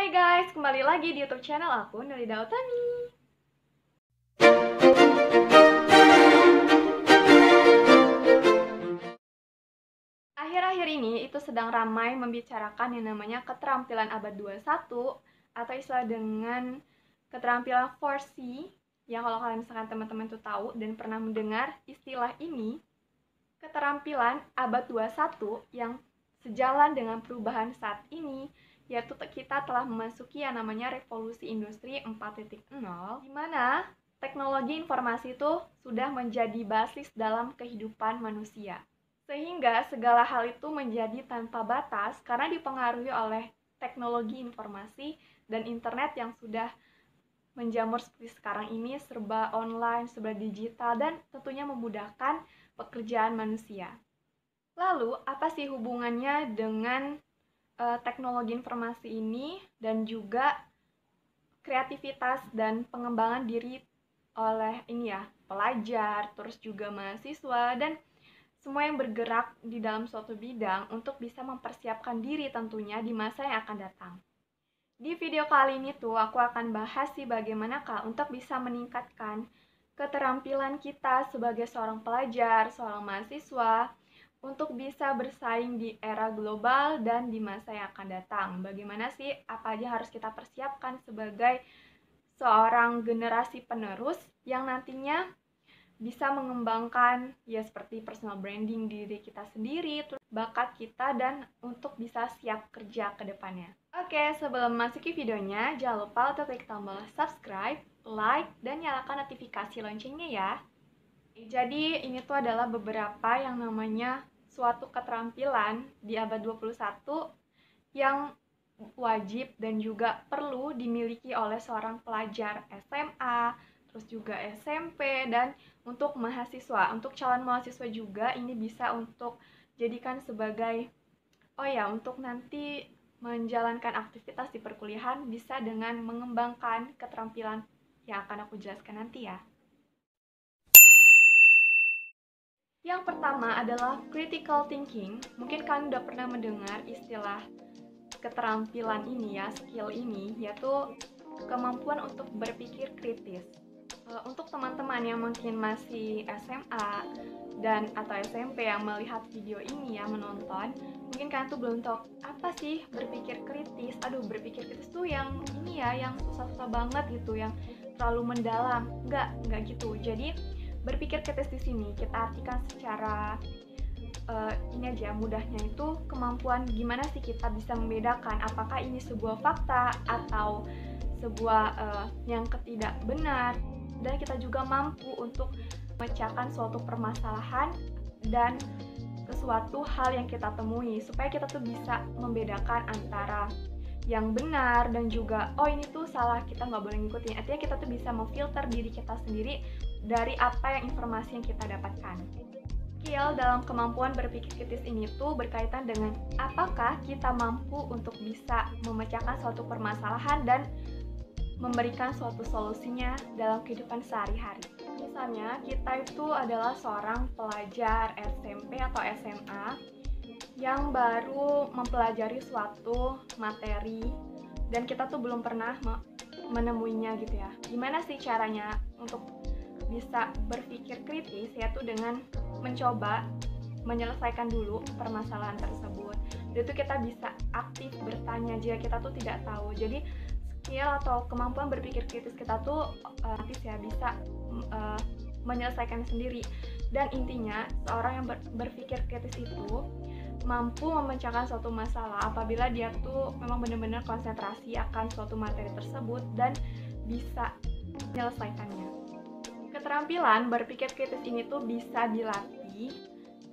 Hai guys, kembali lagi di YouTube channel aku, Nurida Utami. Akhir-akhir ini itu sedang ramai membicarakan yang namanya keterampilan abad 21 atau istilah dengan keterampilan 4C, yang kalau kalian misalkan teman-teman tuh tahu dan pernah mendengar istilah ini, keterampilan abad 21 yang sejalan dengan perubahan saat ini, yaitu kita telah memasuki yang namanya revolusi industri 4.0, di mana teknologi informasi itu sudah menjadi basis dalam kehidupan manusia. Sehingga segala hal itu menjadi tanpa batas karena dipengaruhi oleh teknologi informasi dan internet yang sudah menjamur seperti sekarang ini, serba online, serba digital, dan tentunya memudahkan pekerjaan manusia. Lalu, apa sih hubungannya dengan teknologi informasi ini dan juga kreativitas dan pengembangan diri oleh pelajar, terus juga mahasiswa, dan semua yang bergerak di dalam suatu bidang untuk bisa mempersiapkan diri tentunya di masa yang akan datang. Di video kali ini tuh aku akan bahas sih bagaimanakah untuk bisa meningkatkan keterampilan kita sebagai seorang pelajar, seorang mahasiswa untuk bisa bersaing di era global dan di masa yang akan datang. Bagaimana sih apa aja harus kita persiapkan sebagai seorang generasi penerus yang nantinya bisa mengembangkan ya seperti personal branding diri kita sendiri, terus bakat kita, dan untuk bisa siap kerja ke depannya. Oke, sebelum masuki videonya, jangan lupa untuk klik tombol subscribe, like, dan nyalakan notifikasi loncengnya ya. Jadi ini tuh adalah beberapa yang namanya suatu keterampilan di abad 21 yang wajib dan juga perlu dimiliki oleh seorang pelajar SMA, terus juga SMP, dan untuk mahasiswa, untuk calon mahasiswa juga ini bisa untuk jadikan sebagai untuk nanti menjalankan aktivitas di perkuliahan bisa dengan mengembangkan keterampilan yang akan aku jelaskan nanti ya. Yang pertama adalah critical thinking. Mungkin kalian udah pernah mendengar istilah keterampilan ini ya, skill ini, yaitu kemampuan untuk berpikir kritis. Untuk teman-teman yang mungkin masih SMA dan atau SMP yang melihat video ini ya, menonton, mungkin kalian tuh belum tahu apa sih berpikir kritis. Berpikir kritis tuh yang ini ya, yang susah-susah banget gitu, yang terlalu mendalam. Enggak gitu. Jadi berpikir kritis di sini kita artikan secara ini aja mudahnya itu kemampuan gimana sih kita bisa membedakan apakah ini sebuah fakta atau sebuah yang tidak benar, dan kita juga mampu untuk memecahkan suatu permasalahan dan sesuatu hal yang kita temui supaya kita tuh bisa membedakan antara yang benar dan juga ini tuh salah, kita nggak boleh ngikutin. Artinya kita tuh bisa memfilter diri kita sendiri dari apa yang informasi yang kita dapatkan. Skill dalam kemampuan berpikir kritis ini tuh berkaitan dengan apakah kita mampu untuk bisa memecahkan suatu permasalahan dan memberikan suatu solusinya dalam kehidupan sehari-hari. Misalnya, kita itu adalah seorang pelajar SMP atau SMA yang baru mempelajari suatu materi dan kita tuh belum pernah menemuinya gitu ya. Gimana sih caranya untuk bisa berpikir kritis, yaitu dengan mencoba menyelesaikan dulu permasalahan tersebut. Dan itu kita bisa aktif bertanya jika kita tuh tidak tahu. Jadi skill atau kemampuan berpikir kritis kita tuh bisa menyelesaikan sendiri. Dan intinya seorang yang berpikir kritis itu mampu memecahkan suatu masalah apabila dia tuh memang benar-benar konsentrasi akan suatu materi tersebut dan bisa menyelesaikannya. Keterampilan berpikir kritis ini tuh bisa dilatih.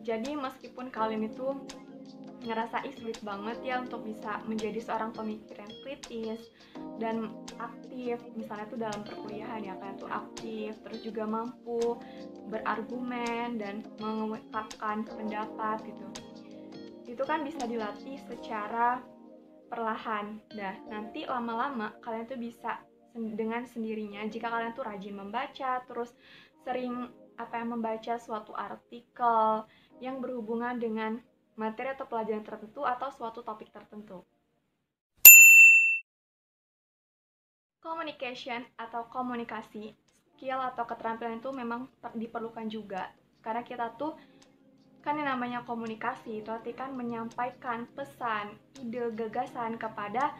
Jadi meskipun kalian itu ngerasa sulit banget ya untuk bisa menjadi seorang pemikir yang kritis dan aktif, misalnya tuh dalam perkuliahan ya, kalian tuh aktif, terus juga mampu berargumen dan mengungkapkan pendapat gitu. Itu kan bisa dilatih secara perlahan. Nah, nanti lama-lama kalian tuh bisa dengan sendirinya jika kalian tuh rajin membaca, terus sering membaca suatu artikel yang berhubungan dengan materi atau pelajaran tertentu atau suatu topik tertentu. Communication atau komunikasi, skill atau keterampilan itu memang diperlukan juga. Karena kita tuh kan yang namanya komunikasi itu arti kan menyampaikan pesan, ide, gagasan kepada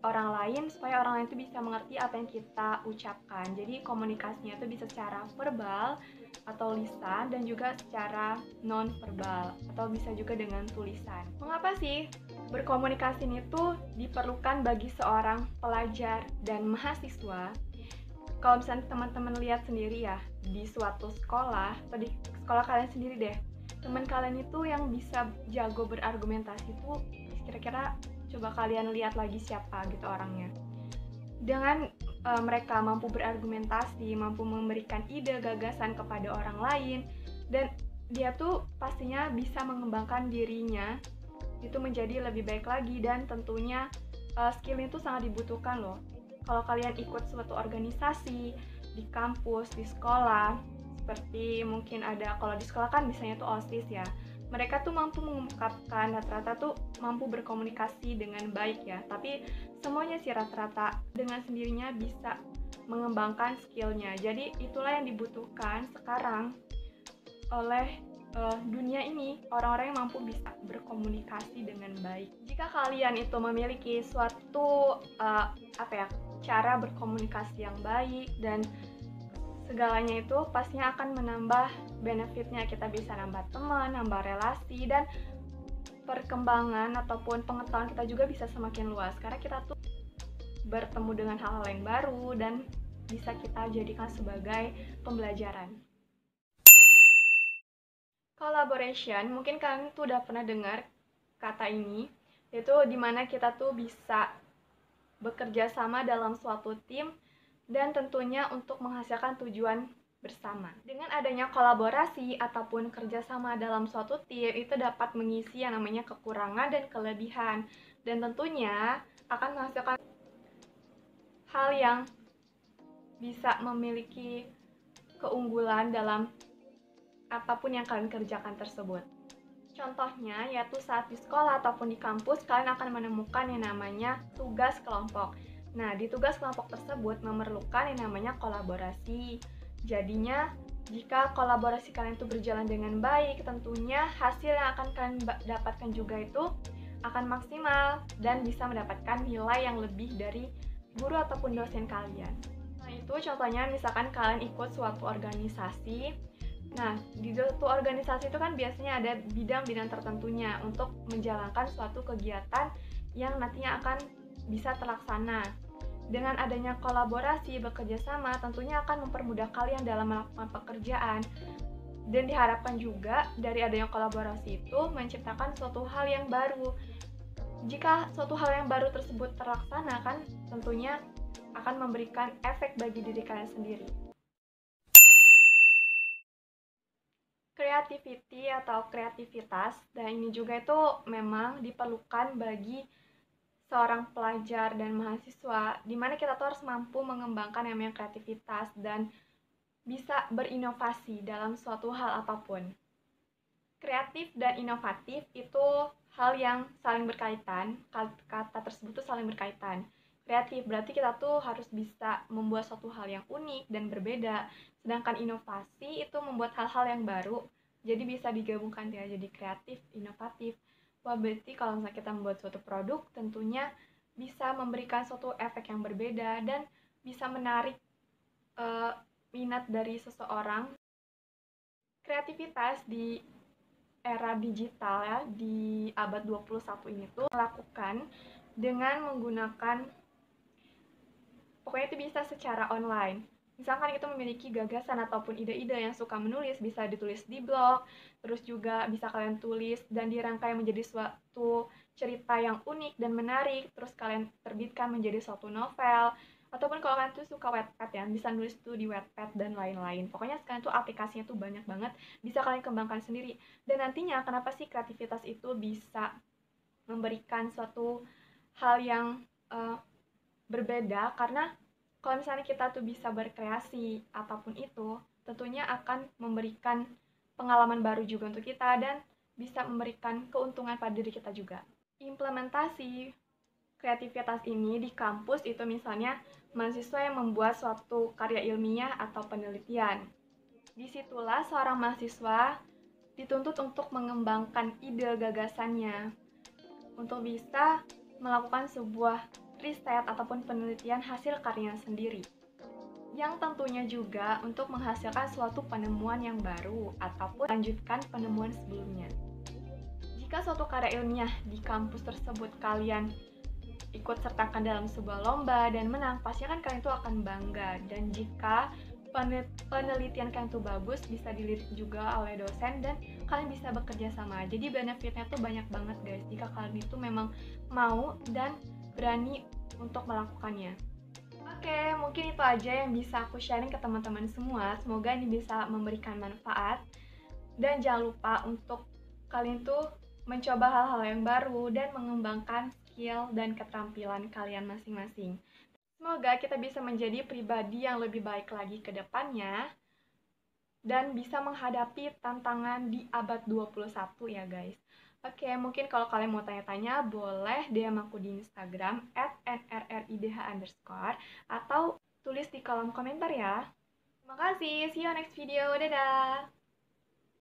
orang lain supaya orang lain itu bisa mengerti apa yang kita ucapkan. Jadi komunikasinya itu bisa secara verbal atau lisan dan juga secara non verbal atau bisa juga dengan tulisan. Mengapa sih berkomunikasi itu diperlukan bagi seorang pelajar dan mahasiswa? Kalau misalnya teman-teman lihat sendiri ya, di suatu sekolah atau di sekolah kalian sendiri deh, teman kalian itu yang bisa jago berargumentasi itu kira-kira coba kalian lihat lagi siapa gitu orangnya. Dengan mereka mampu berargumentasi, mampu memberikan ide, gagasan kepada orang lain, dan dia tuh pastinya bisa mengembangkan dirinya itu menjadi lebih baik lagi, dan tentunya skill itu sangat dibutuhkan loh. Kalau kalian ikut suatu organisasi di kampus, di sekolah, seperti mungkin ada, kalau di sekolah kan biasanya tuh OSIS ya, mereka tuh mampu mengungkapkan, rata-rata tuh mampu berkomunikasi dengan baik ya, tapi semuanya sih rata-rata dengan sendirinya bisa mengembangkan skillnya. Jadi itulah yang dibutuhkan sekarang oleh dunia ini, orang-orang yang mampu bisa berkomunikasi dengan baik. Jika kalian itu memiliki suatu cara berkomunikasi yang baik dan segalanya itu pastinya akan menambah benefitnya. Kita bisa nambah teman, nambah relasi, dan perkembangan ataupun pengetahuan kita juga bisa semakin luas karena kita tuh bertemu dengan hal-hal yang baru dan bisa kita jadikan sebagai pembelajaran. Collaboration, mungkin kalian tuh udah pernah dengar kata ini, yaitu dimana kita tuh bisa bekerja sama dalam suatu tim dan tentunya untuk menghasilkan tujuan bersama. Dengan adanya kolaborasi ataupun kerjasama dalam suatu tim, itu dapat mengisi yang namanya kekurangan dan kelebihan, dan tentunya akan menghasilkan hal yang bisa memiliki keunggulan dalam apapun yang kalian kerjakan tersebut. Contohnya yaitu saat di sekolah ataupun di kampus kalian akan menemukan yang namanya tugas kelompok. Nah, di tugas kelompok tersebut memerlukan yang namanya kolaborasi. Jadinya, jika kolaborasi kalian itu berjalan dengan baik, tentunya hasil yang akan kalian dapatkan juga itu akan maksimal dan bisa mendapatkan nilai yang lebih dari guru ataupun dosen kalian. Nah, itu contohnya misalkan kalian ikut suatu organisasi. Nah, di suatu organisasi itu kan biasanya ada bidang-bidang tertentunya untuk menjalankan suatu kegiatan yang nantinya akan bisa terlaksana. Dengan adanya kolaborasi, bekerja sama, tentunya akan mempermudah kalian dalam melakukan pekerjaan. Dan diharapkan juga dari adanya kolaborasi itu menciptakan suatu hal yang baru. Jika suatu hal yang baru tersebut terlaksana, kan tentunya akan memberikan efek bagi diri kalian sendiri. Creativity atau kreativitas, dan ini juga itu memang diperlukan bagi seorang pelajar dan mahasiswa, di mana kita tuh harus mampu mengembangkan yang namanya kreativitas dan bisa berinovasi dalam suatu hal apapun. Kreatif dan inovatif itu hal yang saling berkaitan, kata tersebut tuh saling berkaitan. Kreatif berarti kita tuh harus bisa membuat suatu hal yang unik dan berbeda, sedangkan inovasi itu membuat hal-hal yang baru, jadi bisa digabungkan ya, jadi kreatif, inovatif. Wah, berarti kalau misalnya kita membuat suatu produk, tentunya bisa memberikan suatu efek yang berbeda dan bisa menarik minat dari seseorang. Kreativitas di era digital ya, di abad 21 ini tuh melakukan dengan menggunakan, pokoknya itu bisa secara online. Misalkan kita memiliki gagasan ataupun ide-ide yang suka menulis, bisa ditulis di blog, terus juga bisa kalian tulis dan dirangkai menjadi suatu cerita yang unik dan menarik, terus kalian terbitkan menjadi suatu novel, ataupun kalau kalian tuh suka Wattpad ya, bisa nulis tuh di Wattpad dan lain-lain. Pokoknya sekarang tuh aplikasinya tuh banyak banget, bisa kalian kembangkan sendiri. Dan nantinya kenapa sih kreativitas itu bisa memberikan suatu hal yang berbeda, karena kalau misalnya kita tuh bisa berkreasi apapun itu, tentunya akan memberikan pengalaman baru juga untuk kita dan bisa memberikan keuntungan pada diri kita juga. Implementasi kreativitas ini di kampus itu misalnya mahasiswa yang membuat suatu karya ilmiah atau penelitian. Disitulah seorang mahasiswa dituntut untuk mengembangkan ide gagasannya untuk bisa melakukan sebuah riset ataupun penelitian hasil karyanya sendiri, yang tentunya juga untuk menghasilkan suatu penemuan yang baru ataupun lanjutkan penemuan sebelumnya. Jika suatu karya ilmiah di kampus tersebut kalian ikut sertakan dalam sebuah lomba dan menang, pasti kan kalian itu akan bangga. Dan jika penelitian kalian itu bagus, bisa dilirik juga oleh dosen dan kalian bisa bekerja sama. Jadi benefitnya tuh banyak banget guys, jika kalian itu memang mau dan berani untuk melakukannya. Oke, mungkin itu aja yang bisa aku sharing ke teman-teman semua. Semoga ini bisa memberikan manfaat. Dan jangan lupa untuk kalian tuh mencoba hal-hal yang baru dan mengembangkan skill dan keterampilan kalian masing-masing. Semoga kita bisa menjadi pribadi yang lebih baik lagi ke depannya dan bisa menghadapi tantangan di abad 21 ya guys. Oke, mungkin kalau kalian mau tanya-tanya, boleh DM aku di Instagram @nrridh_ atau tulis di kolom komentar ya. Terima kasih, see you next video, dadah!